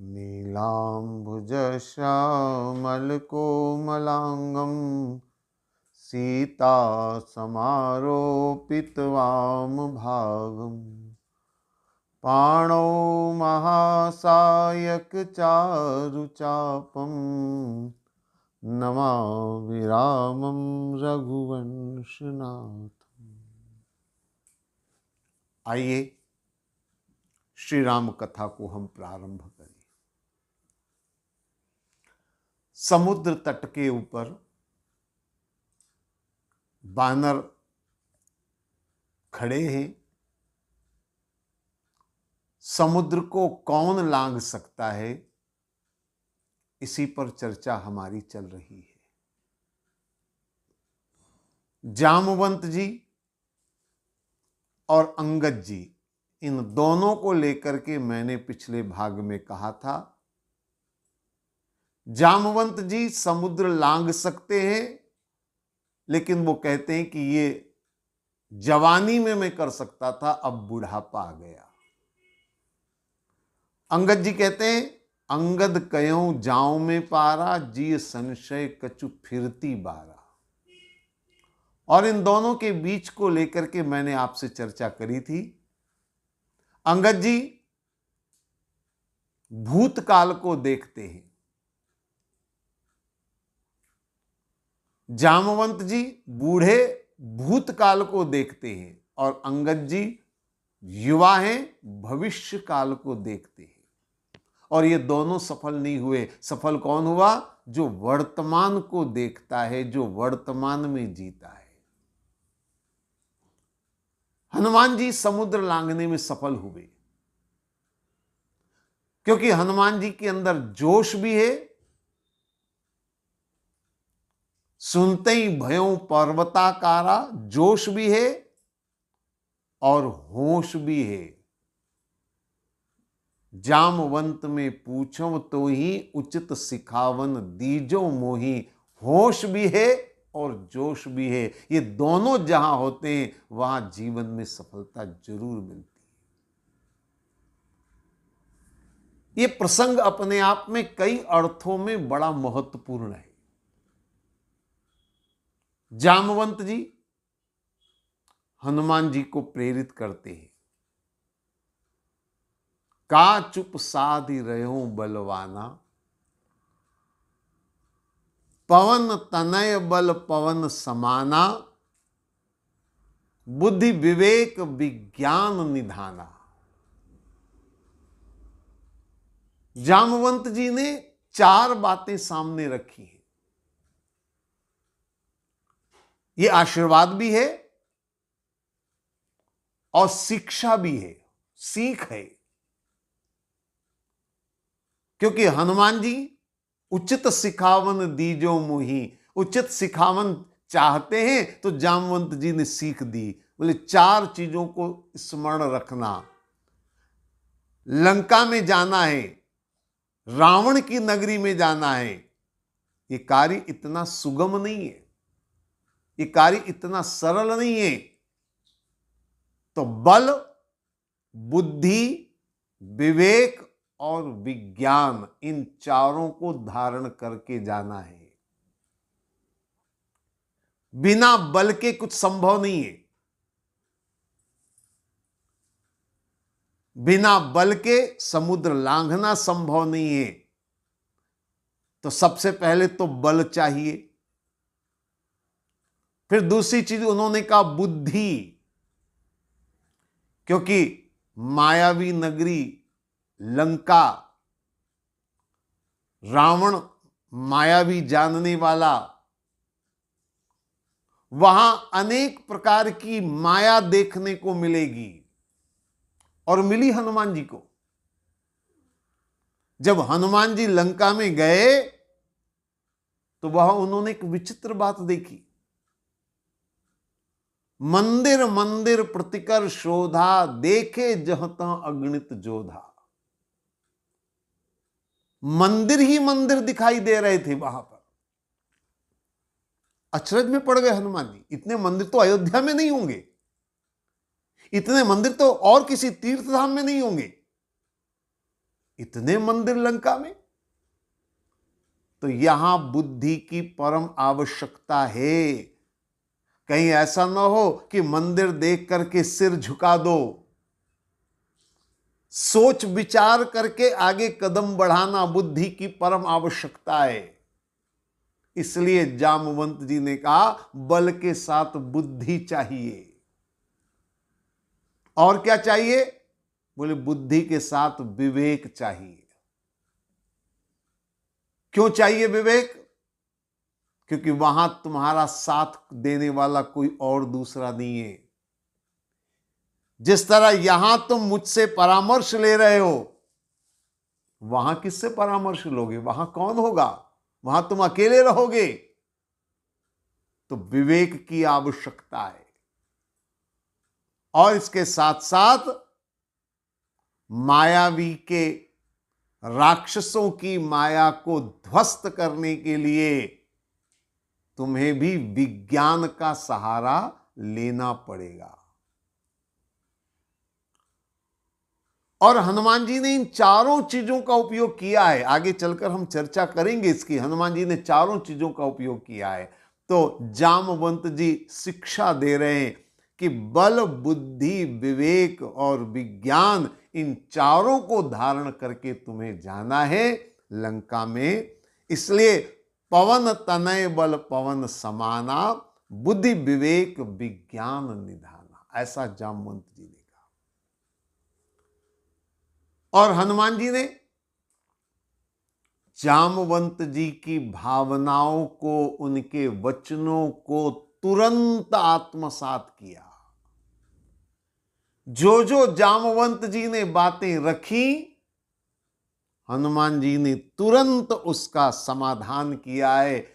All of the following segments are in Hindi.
नीलाम्बुजश्यामलकोमलाङ्गं सीतासमारोपितवामभागं पाणौ महासायकचारुचापं नमामि रामं रघुवंशनाथम्। आइए श्री राम कथा को हम प्रारंभ करें। समुद्र तट के ऊपर बानर खड़े हैं। समुद्र को कौन लांघ सकता है, इसी पर चर्चा हमारी चल रही है। जामवंत जी और अंगद जी, इन दोनों को लेकर के मैंने पिछले भाग में कहा था, जामवंत जी समुद्र लांघ सकते हैं, लेकिन वो कहते हैं कि ये जवानी में मैं कर सकता था, अब बुढ़ापा आ गया। अंगद जी कहते हैं, अंगद कयों जाऊं में पारा, जी संशय कछु फिरती बारा। और इन दोनों के बीच को लेकर के मैंने आपसे चर्चा करी थी। अंगद जी भूतकाल को देखते हैं, जामवंत जी बूढ़े भूतकाल को देखते हैं, और अंगद जी युवा हैं, भविष्य काल को देखते हैं। और ये दोनों सफल नहीं हुए। सफल कौन हुआ? जो वर्तमान को देखता है, जो वर्तमान में जीता है। हनुमान जी समुद्र लांघने में सफल हुए, क्योंकि हनुमान जी के अंदर जोश भी है, सुनते ही भयों पर्वताकारा, जोश भी है और होश भी है। जामवंत में पूछो तो ही उचित सिखावन, दीजो मोही। होश भी है और जोश भी है। ये दोनों जहां होते हैं, वहां जीवन में सफलता जरूर मिलती है। ये प्रसंग अपने आप में कई अर्थों में बड़ा महत्वपूर्ण है। जामवंत जी हनुमान जी को प्रेरित करते हैं, का चुप साधि रहो बलवाना, पवन तनय बल पवन समाना, बुद्धि विवेक विज्ञान निधाना। जामवंत जी ने 4 बातें सामने रखी हैं। ये आशीर्वाद भी है और शिक्षा भी है, सीख है। क्योंकि हनुमान जी उचित सिखावन दीजो मोही, उचित सिखावन चाहते हैं, तो जामवंत जी ने सीख दी। बोले 4 चीजों को स्मरण रखना। लंका में जाना है, रावण की नगरी में जाना है। ये कार्य इतना सुगम नहीं है, ये कार्य इतना सरल नहीं है। तो बल, बुद्धि, विवेक और विज्ञान, इन चारों को धारण करके जाना है। बिना बल के कुछ संभव नहीं है। बिना बल के समुद्र लांघना संभव नहीं है। तो सबसे पहले तो बल चाहिए। फिर दूसरी चीज उन्होंने कहा बुद्धि, क्योंकि मायावी नगरी लंका, रावण मायावी जानने वाला, वहां अनेक प्रकार की माया देखने को मिलेगी, और मिली हनुमान जी को। जब हनुमान जी लंका में गए तो वहां उन्होंने एक विचित्र बात देखी। मंदिर मंदिर प्रतिकर शोधा, देखे जहां तहां अगणित जोधा। मंदिर ही मंदिर दिखाई दे रहे थे वहां पर। अचरज में पड़ गए हनुमान जी। इतने मंदिर तो अयोध्या में नहीं होंगे, इतने मंदिर तो और किसी तीर्थ धाम में नहीं होंगे, इतने मंदिर लंका में। तो यहां बुद्धि की परम आवश्यकता है। कहीं ऐसा ना हो कि मंदिर देख करके सिर झुका दो। सोच विचार करके आगे कदम बढ़ाना बुद्धि की परम आवश्यकता है। इसलिए जामवंत जी ने कहा बल के साथ बुद्धि चाहिए। और क्या चाहिए? बोले बुद्धि के साथ विवेक चाहिए। क्यों चाहिए विवेक? क्योंकि वहां तुम्हारा साथ देने वाला कोई और दूसरा नहीं है। जिस तरह यहां तुम मुझसे परामर्श ले रहे हो, वहां किससे परामर्श लोगे? वहां कौन होगा? वहां तुम अकेले रहोगे। तो विवेक की आवश्यकता है। और इसके साथ साथ मायावी के राक्षसों की माया को ध्वस्त करने के लिए तुम्हें भी विज्ञान का सहारा लेना पड़ेगा। और हनुमान जी ने इन चारों चीजों का उपयोग किया है। आगे चलकर हम चर्चा करेंगे इसकी। हनुमान जी ने चारों चीजों का उपयोग किया है। तो जामवंत जी शिक्षा दे रहे हैं कि बल, बुद्धि, विवेक और विज्ञान, इन चारों को धारण करके तुम्हें जाना है लंका में। इसलिए पवन तनय बल पवन समाना, बुद्धि विवेक विज्ञान निधाना, ऐसा जामवंत जी ने कहा। और हनुमान जी ने जामवंत जी की भावनाओं को, उनके वचनों को तुरंत आत्मसात किया। जो जो जामवंत जी ने बातें रखी, हनुमान जी ने तुरंत उसका समाधान किया है।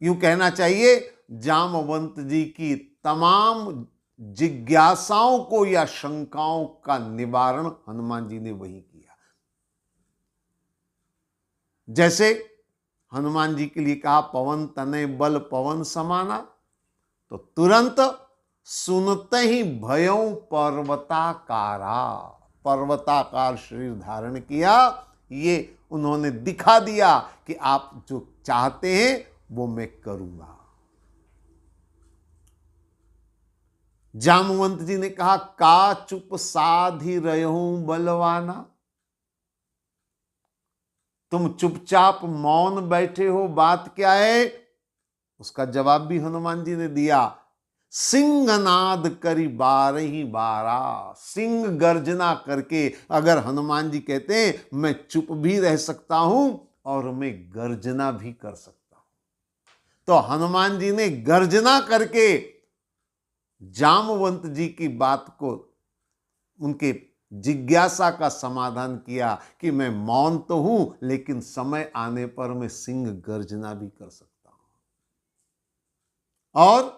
यूं कहना चाहिए जामवंत जी की तमाम जिज्ञासाओं को या शंकाओं का निवारण हनुमान जी ने वही किया। जैसे हनुमान जी के लिए कहा पवन तनय बल पवन समाना, तो तुरंत सुनते ही भयों पर्वताकारा, पर्वताकार शरीर धारण किया। ये उन्होंने दिखा दिया कि आप जो चाहते हैं वो मैं करूंगा। जामवंत जी ने कहा का चुप साधि रहूं बलवाना, तुम चुपचाप मौन बैठे हो, बात क्या है? उसका जवाब भी हनुमान जी ने दिया। सिंहनाद करी बारही बारा, सिंह गर्जना करके। अगर हनुमान जी कहते हैं मैं चुप भी रह सकता हूं और मैं गर्जना भी कर सकता हूं, तो हनुमान जी ने गर्जना करके जामवंत जी की बात को, उनके जिज्ञासा का समाधान किया कि मैं मौन तो हूं लेकिन समय आने पर मैं सिंह गर्जना भी कर सकता हूं। और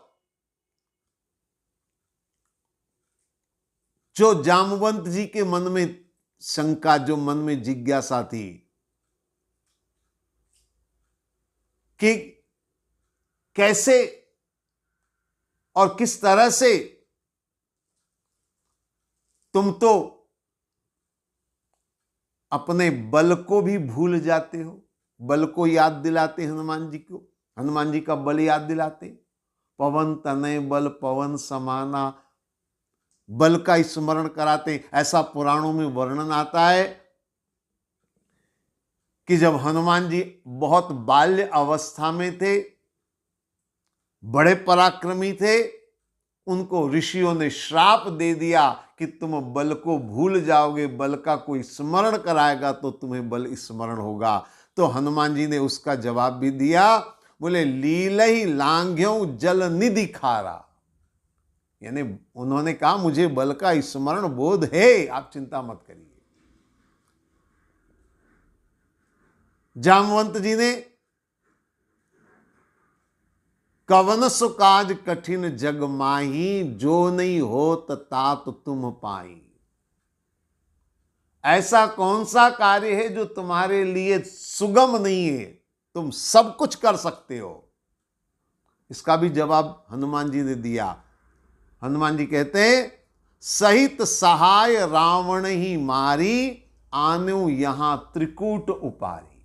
जो जामवंत जी के मन में शंका, जो मन में जिज्ञासा थी कि कैसे और किस तरह से तुम तो अपने बल को भी भूल जाते हो, बल को याद दिलाते हनुमान जी को, हनुमान जी का बल याद दिलाते। पवन तनय बल पवन समाना, बल का स्मरण कराते। ऐसा पुराणों में वर्णन आता है कि जब हनुमान जी बहुत बाल्य अवस्था में थे, बड़े पराक्रमी थे, उनको ऋषियों ने श्राप दे दिया कि तुम बल को भूल जाओगे, बल का कोई स्मरण कराएगा तो तुम्हें बल स्मरण होगा। तो हनुमान जी ने उसका जवाब भी दिया, बोले लीलहि लांघ्यों जल निधि खारा, यानी उन्होंने कहा मुझे बल का स्मरण बोध है, आप चिंता मत करिए। जामवंत जी ने कवन सुकाज कठिन जग माही, जो नहीं होत तात तुम पाई। ऐसा कौन सा कार्य है जो तुम्हारे लिए सुगम नहीं है, तुम सब कुछ कर सकते हो? इसका भी जवाब हनुमान जी ने दिया। हनुमान जी कहते हैं सहित सहाय रावण ही मारी, आन्यो यहां त्रिकूट उपारी।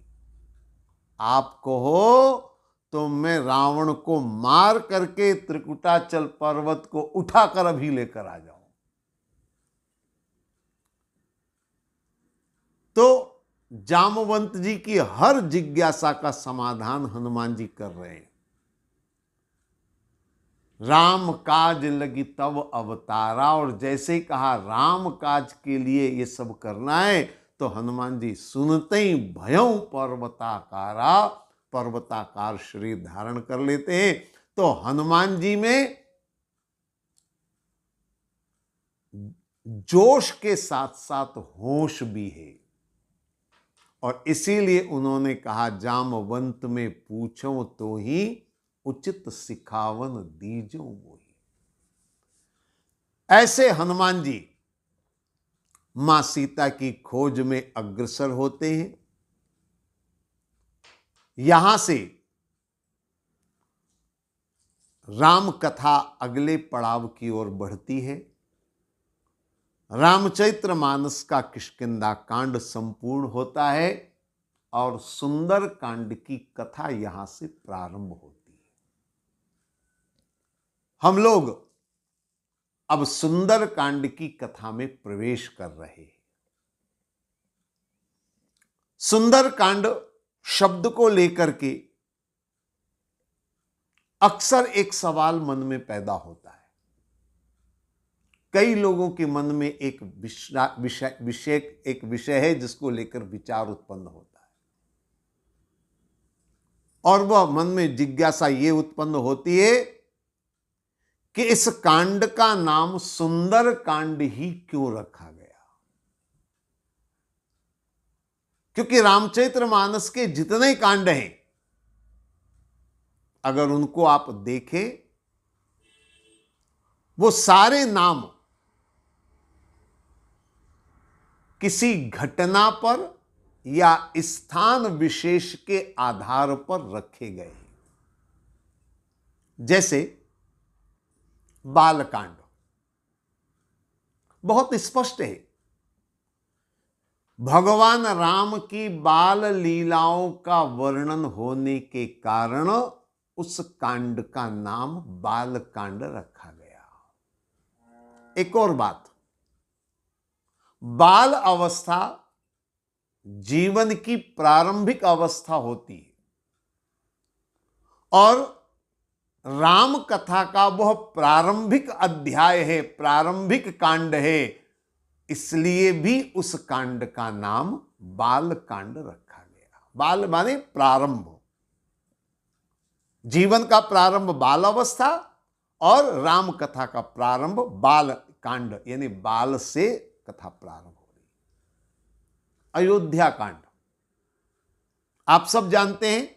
आप कहो तो मैं रावण को मार करके त्रिकुटाचल पर्वत को उठाकर अभी लेकर आ जाऊं। तो जामवंत जी की हर जिज्ञासा का समाधान हनुमान जी कर रहे हैं। राम काज लगी तब अवतारा, और जैसे ही कहा राम काज के लिए ये सब करना है, तो हनुमान जी सुनते ही भयं पर्वताकारा, पर्वताकार शरीर धारण कर लेते हैं। तो हनुमान जी में जोश के साथ साथ होश भी है, और इसीलिए उन्होंने कहा जामवंत में पूछो तो ही उचित सिखावन दीजो मोही। ऐसे हनुमान जी मां सीता की खोज में अग्रसर होते हैं। यहां से राम कथा अगले पड़ाव की ओर बढ़ती है। रामचरित्र मानस का किष्किंधा कांड संपूर्ण होता है और सुंदर कांड की कथा यहां से प्रारंभ होती है। हम लोग अब सुंदर कांड की कथा में प्रवेश कर रहे हैं। सुंदर कांड शब्द को लेकर के अक्सर एक सवाल मन में पैदा होता है। कई लोगों के मन में एक विषय है जिसको लेकर विचार उत्पन्न होता है, और वह मन में जिज्ञासा ये उत्पन्न होती है कि इस कांड का नाम सुंदर कांड ही क्यों रखा गया। क्योंकि रामचरितमानस के जितने कांड हैं, अगर उनको आप देखें, वो सारे नाम किसी घटना पर या स्थान विशेष के आधार पर रखे गए हैं। जैसे बालकांड बहुत स्पष्ट है। भगवान राम की बाल लीलाओं का वर्णन होने के कारण उस कांड का नाम बालकांड रखा गया। एक और बात, बाल अवस्था जीवन की प्रारंभिक अवस्था होती है, और राम कथा का वह प्रारंभिक अध्याय है, प्रारंभिक कांड है, इसलिए भी उस कांड का नाम बाल कांड रखा गया। बाल माने प्रारंभ, जीवन का प्रारंभ बाल अवस्था, और राम कथा का प्रारंभ बाल कांड, यानी बाल से कथा प्रारंभ हो रही। अयोध्या कांड आप सब जानते हैं।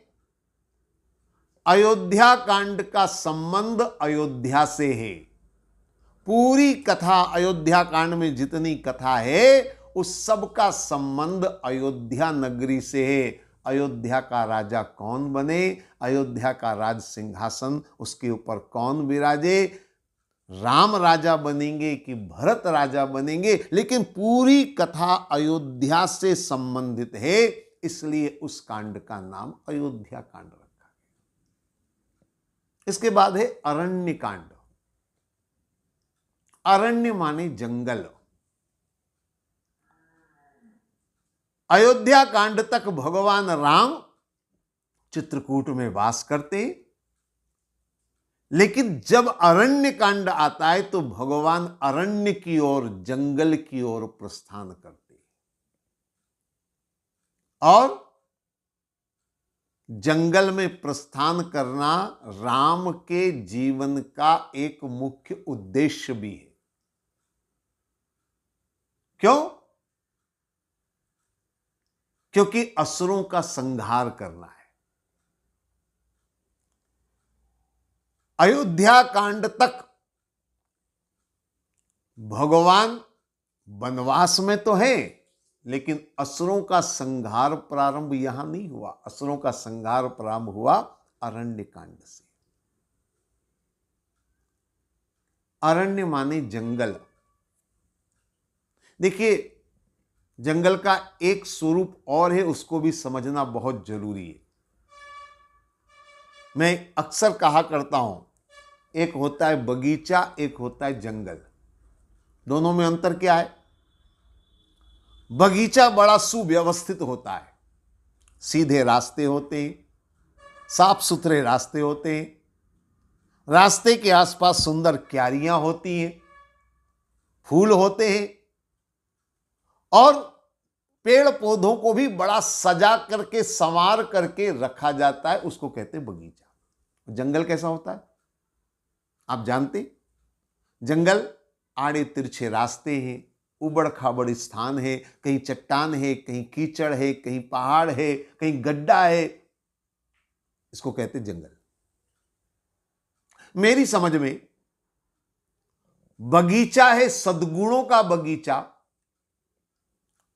अयोध्या कांड का संबंध अयोध्या से है। पूरी कथा अयोध्या कांड में जितनी कथा है, उस सब का संबंध अयोध्या नगरी से है। अयोध्या का राजा कौन बने, अयोध्या का राज सिंहासन उसके ऊपर कौन विराजे, राम राजा बनेंगे कि भरत राजा बनेंगे, लेकिन पूरी कथा अयोध्या से संबंधित है, इसलिए उस कांड का नाम अयोध्या कांड रखा गया। इसके बाद है अरण्य कांड। अरण्य माने जंगल। अयोध्या कांड तक भगवान राम चित्रकूट में वास करते, लेकिन जब अरण्य कांड आता है तो भगवान अरण्य की ओर, जंगल की ओर प्रस्थान करते, और जंगल में प्रस्थान करना राम के जीवन का एक मुख्य उद्देश्य भी है। क्यों? क्योंकि असुरों का संहार करना है। अयोध्या कांड तक भगवान वनवास में तो है, लेकिन असुरों का संहार प्रारंभ यहां नहीं हुआ। असुरों का संहार प्रारंभ हुआ अरण्य कांड से। अरण्य माने जंगल। देखिए, जंगल का एक स्वरूप और है, उसको भी समझना बहुत जरूरी है। मैं अक्सर कहा करता हूं, एक होता है बगीचा, एक होता है जंगल। दोनों में अंतर क्या है? बगीचा बड़ा सुव्यवस्थित होता है, सीधे रास्ते होते हैं, साफ सुथरे रास्ते होते हैं, रास्ते के आसपास सुंदर क्यारियां होती हैं, फूल होते हैं, और पेड़ पौधों को भी बड़ा सजा करके संवार करके रखा जाता है, उसको कहते हैं बगीचा। जंगल कैसा होता है आप जानते? जंगल आड़े तिरछे रास्ते हैं, उबड़ खाबड़ स्थान है, कहीं चट्टान है, कहीं कीचड़ है, कहीं पहाड़ है, कहीं गड्ढा है, इसको कहते जंगल। मेरी समझ में बगीचा है सद्गुणों का बगीचा,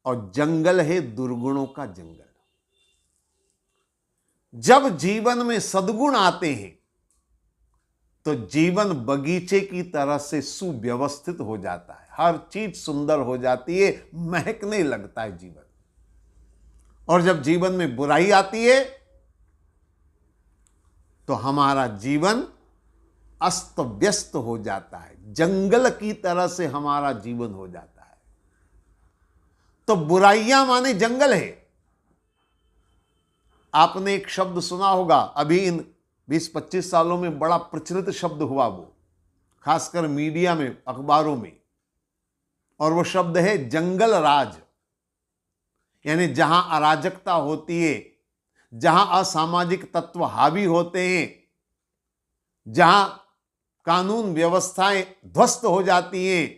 और जंगल है दुर्गुणों का जंगल। जब जीवन में सद्गुण आते हैं तो जीवन बगीचे की तरह से सुव्यवस्थित हो जाता है, हर चीज सुंदर हो जाती है, महकने लगता है जीवन। और जब जीवन में बुराई आती है तो हमारा जीवन अस्त व्यस्त हो जाता है, जंगल की तरह से हमारा जीवन हो जाता है। तो बुराइयां माने जंगल है। आपने एक शब्द सुना होगा, अभी इन 20-25 सालों में बड़ा प्रचलित शब्द हुआ, वो खासकर मीडिया में, अखबारों में, और वो शब्द है जंगल राज। यानी जहां अराजकता होती है, जहां असामाजिक तत्व हावी होते हैं, जहां कानून व्यवस्थाएं ध्वस्त हो जाती हैं,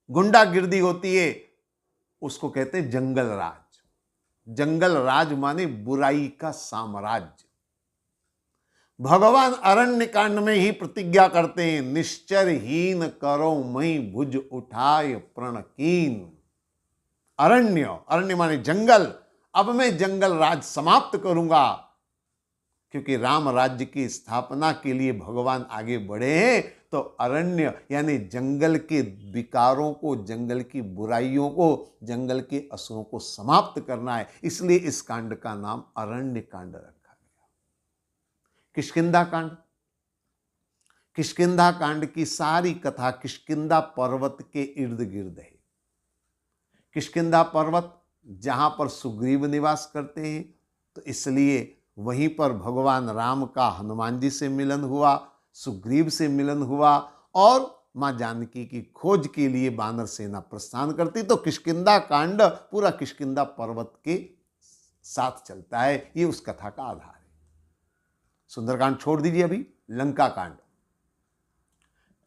गुंडागिर्दी होती है, उसको कहते हैं जंगल राज। जंगल राज माने बुराई का साम्राज्य। भगवान अरण्य कांड में ही प्रतिज्ञा करते हैं, निश्चरहीन करो मई भुज उठाए प्रणकीन। अरण्य, अरण्य माने जंगल, अब मैं जंगल राज समाप्त करूंगा, क्योंकि राम राज्य की स्थापना के लिए भगवान आगे बढ़े हैं। तो अरण्य यानी जंगल के विकारों को, जंगल की बुराइयों को, जंगल के असुरों को समाप्त करना है। इसलिए इस कांड का नाम अरण्य कांड रखा गया। किष्किंधा कांड, किष्किंधा कांड की सारी कथा किष्किंधा पर्वत के इर्द गिर्द है। किष्किंधा पर्वत जहां पर सुग्रीव निवास करते हैं, तो इसलिए वहीं पर भगवान राम का हनुमान जी से मिलन हुआ, सुग्रीव से मिलन हुआ, और मां जानकी की खोज के लिए वानर सेना प्रस्थान करती। तो किष्किंधा कांड पूरा किष्किंधा पर्वत के साथ चलता है, ये उस कथा का आधार है। सुंदरकांड छोड़ दीजिए, अभी लंका कांड।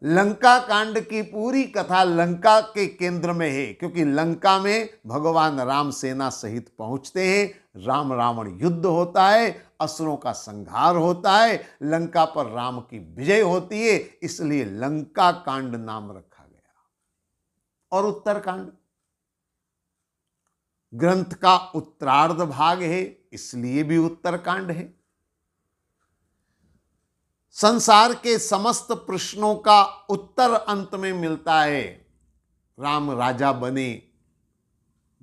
लंका कांड की पूरी कथा लंका के केंद्र में है, क्योंकि लंका में भगवान राम सेना सहित पहुंचते हैं, राम रावण युद्ध होता है, असुरों का संहार होता है, लंका पर राम की विजय होती है, इसलिए लंका कांड नाम रखा गया। और उत्तरकांड ग्रंथ का उत्तरार्ध भाग है, इसलिए भी उत्तरकांड है। संसार के समस्त प्रश्नों का उत्तर अंत में मिलता है। राम राजा बने,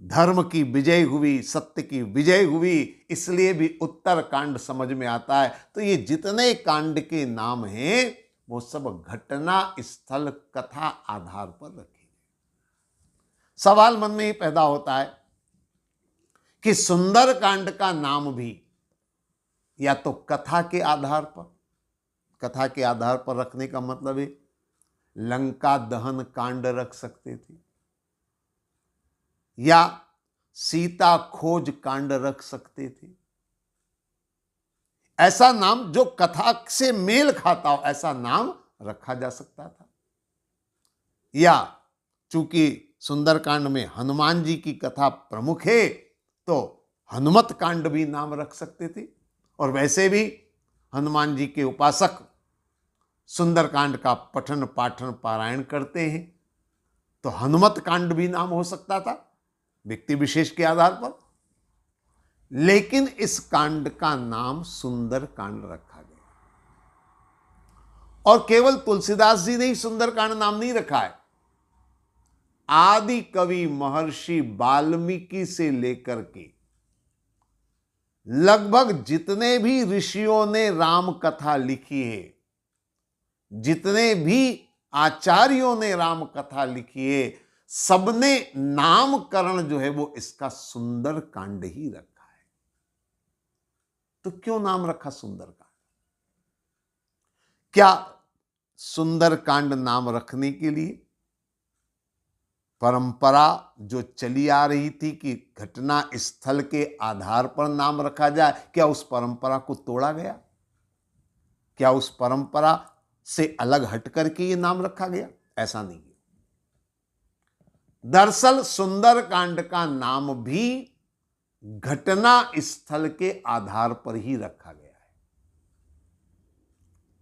धर्म की विजय हुई, सत्य की विजय हुई, इसलिए भी उत्तर कांड समझ में आता है। तो ये जितने कांड के नाम हैं वो सब घटना स्थल कथा आधार पर रखे गए। सवाल मन में ही पैदा होता है कि सुंदर कांड का नाम भी या तो कथा के आधार पर, कथा के आधार पर रखने का मतलब है लंका दहन कांड रख सकते थे, या सीता खोज कांड रख सकते थे। ऐसा नाम जो कथा से मेल खाता हो, ऐसा नाम रखा जा सकता था। या चूंकि सुंदरकांड में हनुमान जी की कथा प्रमुख है, तो हनुमत कांड भी नाम रख सकते थे। और वैसे भी हनुमान जी के उपासक सुंदरकांड का पठन पाठन पारायण करते हैं, तो हनुमत कांड भी नाम हो सकता था व्यक्ति विशेष के आधार पर। लेकिन इस कांड का नाम सुंदर कांड रखा गया। और केवल तुलसीदास जी ने ही सुंदर कांड नाम नहीं रखा है, आदि कवि महर्षि वाल्मीकि से लेकर के लगभग जितने भी ऋषियों ने राम कथा लिखी है, जितने भी आचार्यों ने राम कथा लिखी है, सबने नामकरण जो है वो इसका सुंदर कांड ही रखा है। तो क्यों नाम रखा सुंदर कांड? क्या सुंदर कांड नाम रखने के लिए परंपरा जो चली आ रही थी कि घटना स्थल के आधार पर नाम रखा जाए, क्या उस परंपरा को तोड़ा गया? क्या उस परंपरा से अलग हट करके ये नाम रखा गया? ऐसा नहीं है। दरअसल सुंदर कांड का नाम भी घटना स्थल के आधार पर ही रखा गया है।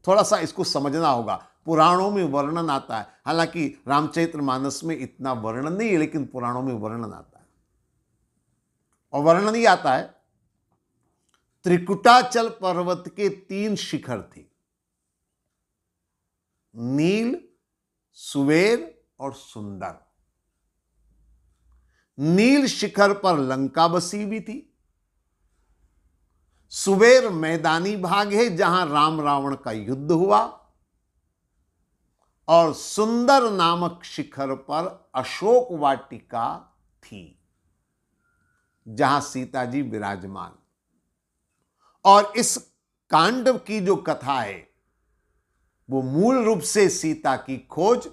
थोड़ा सा इसको समझना होगा। पुराणों में वर्णन आता है, हालांकि रामचरितमानस में इतना वर्णन नहीं है, लेकिन पुराणों में वर्णन आता है। और वर्णन ही आता है, त्रिकुटाचल पर्वत के 3 शिखर थे, नील, सुवेर और सुंदर। नील शिखर पर लंका बसी हुई थी। सुवेर मैदानी भाग है जहां राम रावण का युद्ध हुआ, और सुंदर नामक शिखर पर अशोक वाटिका थी जहां सीता जी विराजमान। और इस कांड की जो कथा है वो मूल रूप से सीता की खोज,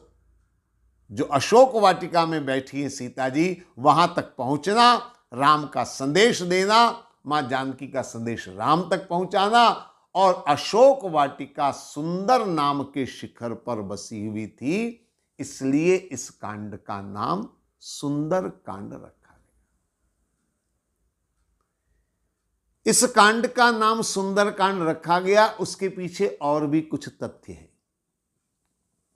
जो अशोक वाटिका में बैठी है सीता जी, वहां तक पहुंचना, राम का संदेश देना, मां जानकी का संदेश राम तक पहुंचाना, और अशोक वाटिका सुंदर नाम के शिखर पर बसी हुई थी, इसलिए इस कांड का नाम सुंदर कांड रखा गया। इस कांड का नाम सुंदर कांड रखा गया, उसके पीछे और भी कुछ तथ्य है,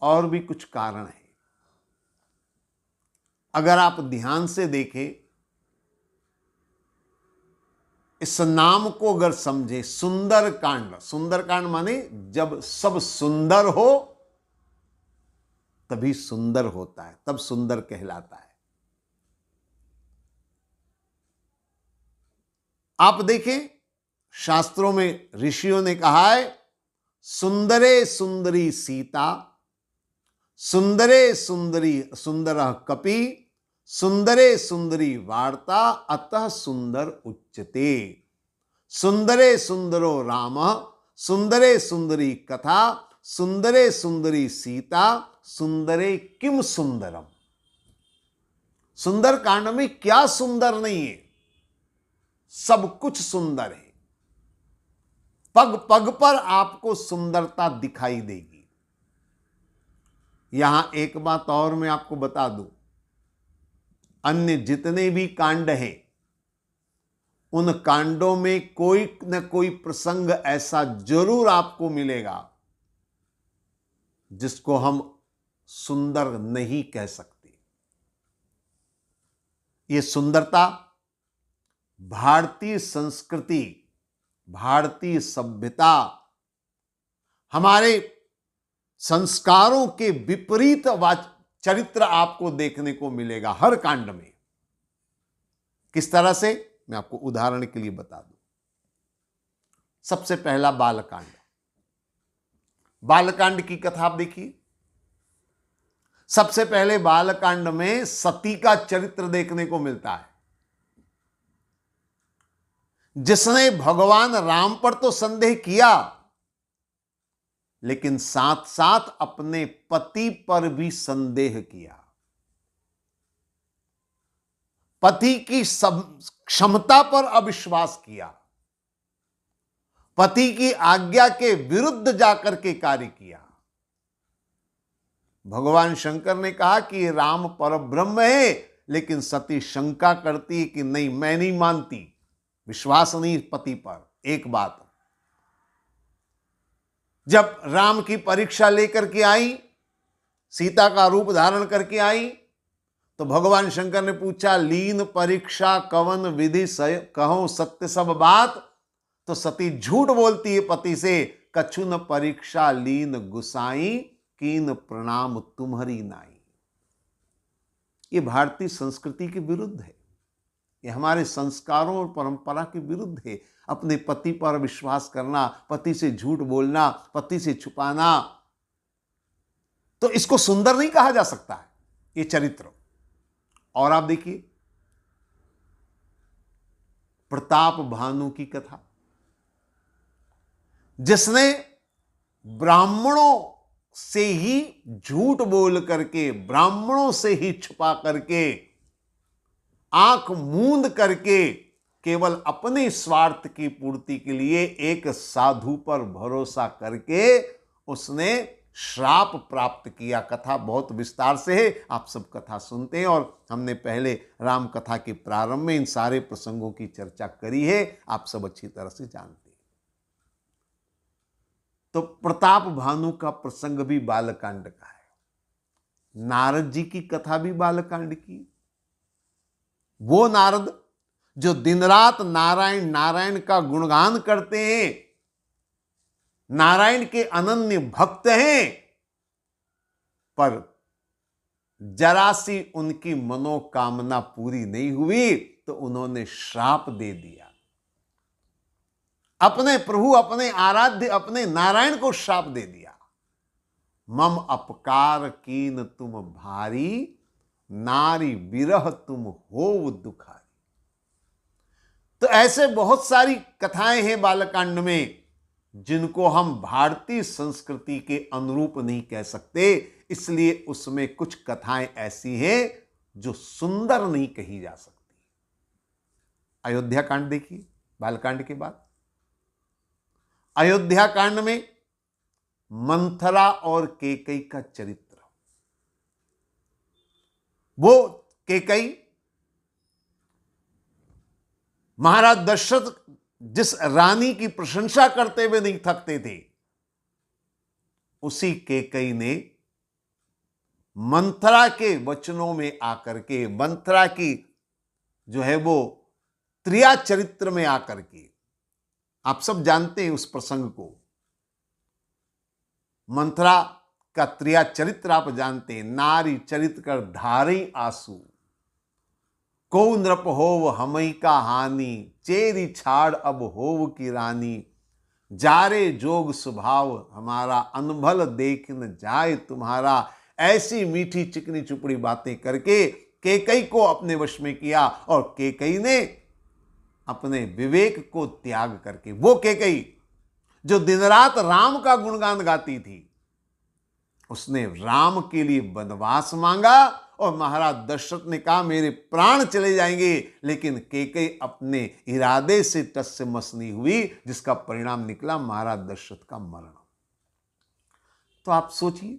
और भी कुछ कारण है। अगर आप ध्यान से देखें, इस नाम को अगर समझे, सुंदर कांड माने जब सब सुंदर हो तभी सुंदर होता है, तब सुंदर कहलाता है। आप देखें, शास्त्रों में ऋषियों ने कहा है, सुंदरे सुंदरी सीता, सुंदरे सुंदरी सुंदर कपि, सुंदरे सुंदरी वार्ता, अतः सुंदर उच्यते। सुंदरे सुंदरो राम, सुंदरे सुंदरी कथा, सुंदरे सुंदरी सीता, सुंदरे किम सुंदरम। सुंदर कांड में क्या सुंदर नहीं है? सब कुछ सुंदर है। पग पग पर आपको सुंदरता दिखाई देगी। यहां एक बात और मैं आपको बता दूं, अन्य जितने भी कांड हैं, उन कांडों में कोई न कोई प्रसंग ऐसा जरूर आपको मिलेगा जिसको हम सुंदर नहीं कह सकते। ये सुंदरता भारतीय संस्कृति, भारतीय सभ्यता, हमारे संस्कारों के विपरीत चरित्र आपको देखने को मिलेगा हर कांड में। किस तरह से, मैं आपको उदाहरण के लिए बता दूं। सबसे पहला बालकांड। बालकांड की कथा आप देखिए। सबसे पहले बालकांड में सती का चरित्र देखने को मिलता है, जिसने भगवान राम पर तो संदेह किया, लेकिन साथ साथ अपने पति पर भी संदेह किया। पति की क्षमता पर अविश्वास किया, पति की आज्ञा के विरुद्ध जाकर के कार्य किया। भगवान शंकर ने कहा कि राम परब्रह्म है, लेकिन सती शंका करती है कि नहीं, मैं नहीं मानती, विश्वास नहीं पति पर। एक बात, जब राम की परीक्षा लेकर के आई, सीता का रूप धारण करके आई, तो भगवान शंकर ने पूछा, लीन परीक्षा कवन विधि कहो सत्य सब बात। तो सती झूठ बोलती है पति से, कछुन परीक्षा लीन गुसाई, कीन प्रणाम तुम्हारी नाई। ये भारतीय संस्कृति के विरुद्ध है, ये हमारे संस्कारों और परंपरा के विरुद्ध है। अपने पति पर विश्वास करना, पति से झूठ बोलना, पति से छुपाना, तो इसको सुंदर नहीं कहा जा सकता है ये चरित्र। और आप देखिए प्रताप भानु की कथा, जिसने ब्राह्मणों से ही झूठ बोल करके, ब्राह्मणों से ही छुपा करके, आंख मूंद करके, केवल अपने स्वार्थ की पूर्ति के लिए एक साधु पर भरोसा करके उसने श्राप प्राप्त किया। कथा बहुत विस्तार से है, आप सब कथा सुनते हैं, और हमने पहले राम कथा के प्रारंभ में इन सारे प्रसंगों की चर्चा करी है, आप सब अच्छी तरह से जानते हैं। तो प्रताप भानु का प्रसंग भी बालकांड का है, नारद जी की कथा भी बालकांड की। वो नारद जो दिन रात नारायण नारायण का गुणगान करते हैं, नारायण के अनन्य भक्त हैं, पर जरा सी उनकी मनोकामना पूरी नहीं हुई तो उन्होंने श्राप दे दिया। अपने प्रभु, अपने आराध्य, अपने नारायण को श्राप दे दिया। मम अपकार कीन तुम भारी, नारी विरह तुम होव दुखारी। तो ऐसे बहुत सारी कथाएं हैं बालकांड में जिनको हम भारतीय संस्कृति के अनुरूप नहीं कह सकते, इसलिए उसमें कुछ कथाएं ऐसी हैं जो सुंदर नहीं कही जा सकती। अयोध्या कांड देखिए, बालकांड के बाद अयोध्या कांड में मंथरा और केकई का चरित्र। वो केकई महाराज दशरथ जिस रानी की प्रशंसा करते हुए नहीं थकते थे, उसी केकई ने मंथरा के वचनों में आकर के, मंथरा की जो है वो त्रिया चरित्र में आकर के, आप सब जानते हैं उस प्रसंग को, मंथरा का त्रिया चरित्र आप जानते हैं। नारी चरित्र कर धारी आंसू, को नृप होव हमई का हानि, चेरी छाड़ अब होव की रानी, जारे जोग स्वभाव हमारा, अनभल देख न जाए तुम्हारा। ऐसी मीठी चिकनी चुपड़ी बातें करके केकई को अपने वश में किया, और केकई ने अपने विवेक को त्याग करके, वो केकई जो दिन रात राम का गुणगान गाती थी, उसने राम के लिए वनवास मांगा, और महाराज दशरथ ने कहा मेरे प्राण चले जाएंगे, लेकिन केकई अपने इरादे से टस से मस नहीं हुई, जिसका परिणाम निकला महाराज दशरथ का मरण। तो आप सोचिए,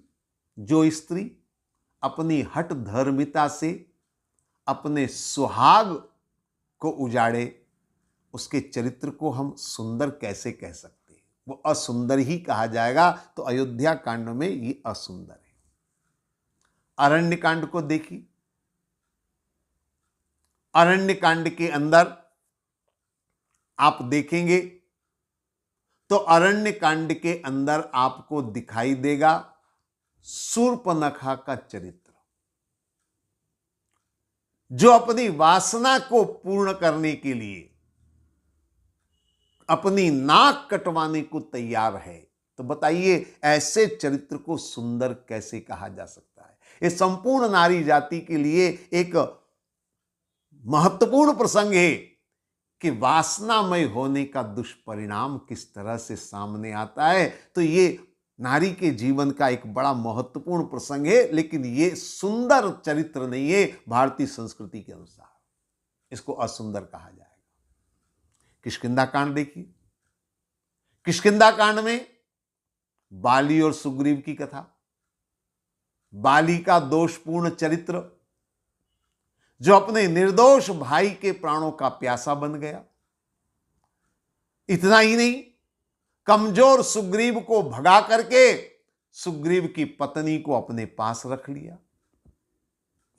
जो स्त्री अपनी हठ धर्मिता से अपने सुहाग को उजाड़े, उसके चरित्र को हम सुंदर कैसे कह सकते हैं? वो असुंदर ही कहा जाएगा। तो अयोध्या कांड में ये असुंदर है। अरण्य कांड को देखिए, अरण्य कांड के अंदर आप देखेंगे तो अरण्य कांड के अंदर आपको दिखाई देगा शूर्पणखा का चरित्र, जो अपनी वासना को पूर्ण करने के लिए अपनी नाक कटवाने को तैयार है। तो बताइए, ऐसे चरित्र को सुंदर कैसे कहा जा सकता है? ये संपूर्ण नारी जाति के लिए एक महत्वपूर्ण प्रसंग है कि वासनामय होने का दुष्परिणाम किस तरह से सामने आता है। तो ये नारी के जीवन का एक बड़ा महत्वपूर्ण प्रसंग है, लेकिन ये सुंदर चरित्र नहीं है भारतीय संस्कृति के अनुसार, इसको असुंदर कहा जाएगा। किष्किंधा कांड देखिए, किष्किंधा कांड में बाली और सुग्रीव की कथा, बाली का दोषपूर्ण चरित्र, जो अपने निर्दोष भाई के प्राणों का प्यासा बन गया। इतना ही नहीं, कमजोर सुग्रीव को भगा करके सुग्रीव की पत्नी को अपने पास रख लिया।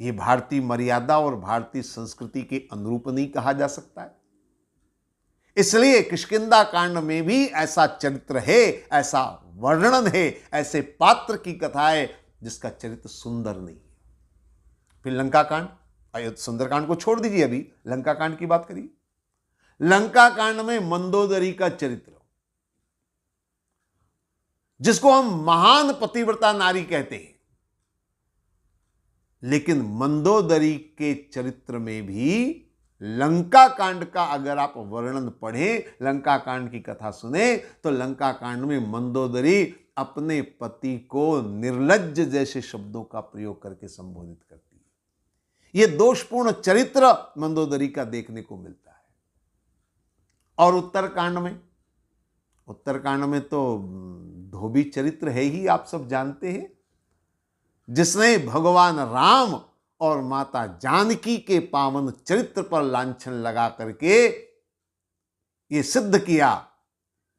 यह भारतीय मर्यादा और भारतीय संस्कृति के अनुरूप नहीं कहा जा सकता है। इसलिए किष्किंधा कांड में भी ऐसा चरित्र है, ऐसा वर्णन है, ऐसे पात्र की कथा है जिसका चरित्र सुंदर नहीं है। फिर लंका कांड, सुंदरकांड को छोड़ दीजिए, अभी लंका कांड की बात करिए। लंका कांड में मंदोदरी का चरित्र, जिसको हम महान पतिव्रता नारी कहते हैं, लेकिन मंदोदरी के चरित्र में भी लंका कांड का अगर आप वर्णन पढ़ें, लंका कांड की कथा सुने, तो लंका कांड में मंदोदरी अपने पति को निर्लज्ज जैसे शब्दों का प्रयोग करके संबोधित करती है। यह दोषपूर्ण चरित्र मंदोदरी का देखने को मिलता है। और उत्तरकांड में तो धोबी चरित्र है ही, आप सब जानते हैं, जिसने भगवान राम और माता जानकी के पावन चरित्र पर लांछन लगा करके यह सिद्ध किया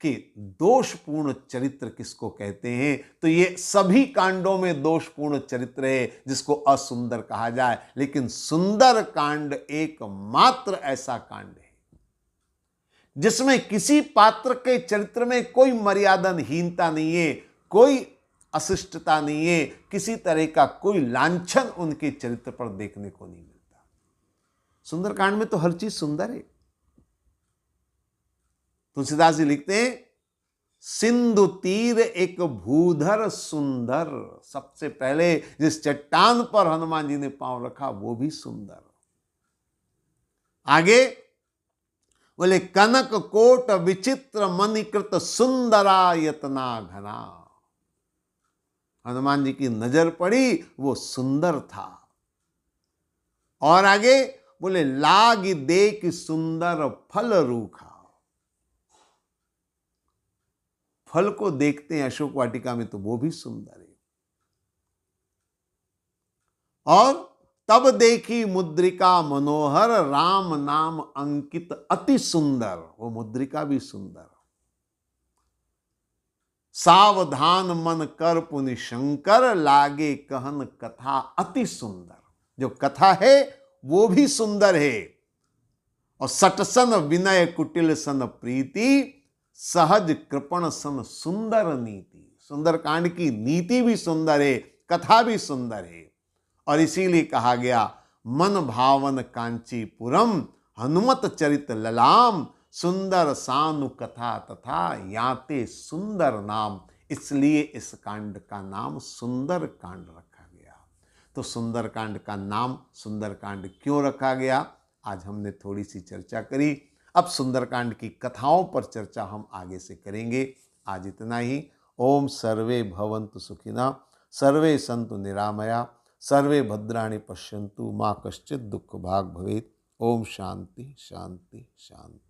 कि दोषपूर्ण चरित्र किसको कहते हैं। तो ये सभी कांडों में दोषपूर्ण चरित्र है जिसको असुंदर कहा जाए, लेकिन सुंदर कांड एकमात्र ऐसा कांड है जिसमें किसी पात्र के चरित्र में कोई मर्यादाहीनता नहीं है, कोई अशिष्टता नहीं है, किसी तरह का कोई लांछन उनके चरित्र पर देखने को नहीं मिलता। सुंदरकांड में तो हर चीज सुंदर है। तुलसीदास जी लिखते हैं, सिंधु तीर एक भूधर सुंदर, सबसे पहले जिस चट्टान पर हनुमान जी ने पांव रखा वो भी सुंदर। आगे बोले, कनक कोट विचित्र मणिकृत सुंदरायतना घना, हनुमान जी की नजर पड़ी, वो सुंदर था। और आगे बोले, लाग देख सुंदर फल रूखा, फल को देखते हैं अशोक वाटिका में तो वो भी सुंदर है। और तब देखी मुद्रिका मनोहर, राम नाम अंकित अति सुंदर, वो मुद्रिका भी सुंदर। सावधान मन कर पुनि शंकर, लागे कहन कथा अति सुंदर, जो कथा है वो भी सुंदर है। और सटसन विनय कुटिल सन प्रीति, सहज कृपण सन सुंदर नीति, सुंदरकांड की नीति भी सुंदर है, कथा भी सुंदर है। और इसीलिए कहा गया, मन भावन कांचीपुरम, हनुमत चरित ललाम, सुंदर सानु कथा तथा याते सुंदर नाम, इसलिए इस कांड का नाम सुंदर कांड रखा गया। तो सुंदर कांड का नाम सुंदरकांड क्यों रखा गया, आज हमने थोड़ी सी चर्चा करी। अब सुंदरकांड की कथाओं पर चर्चा हम आगे से करेंगे। आज इतना ही। ओम सर्वे भवन्तु सुखिनः, सर्वे सन्तु निरामया, सर्वे भद्राणि पश्यन्तु, मा कश्चित् दुःख भाग् भवेत्। ओम शांति शांति शांति।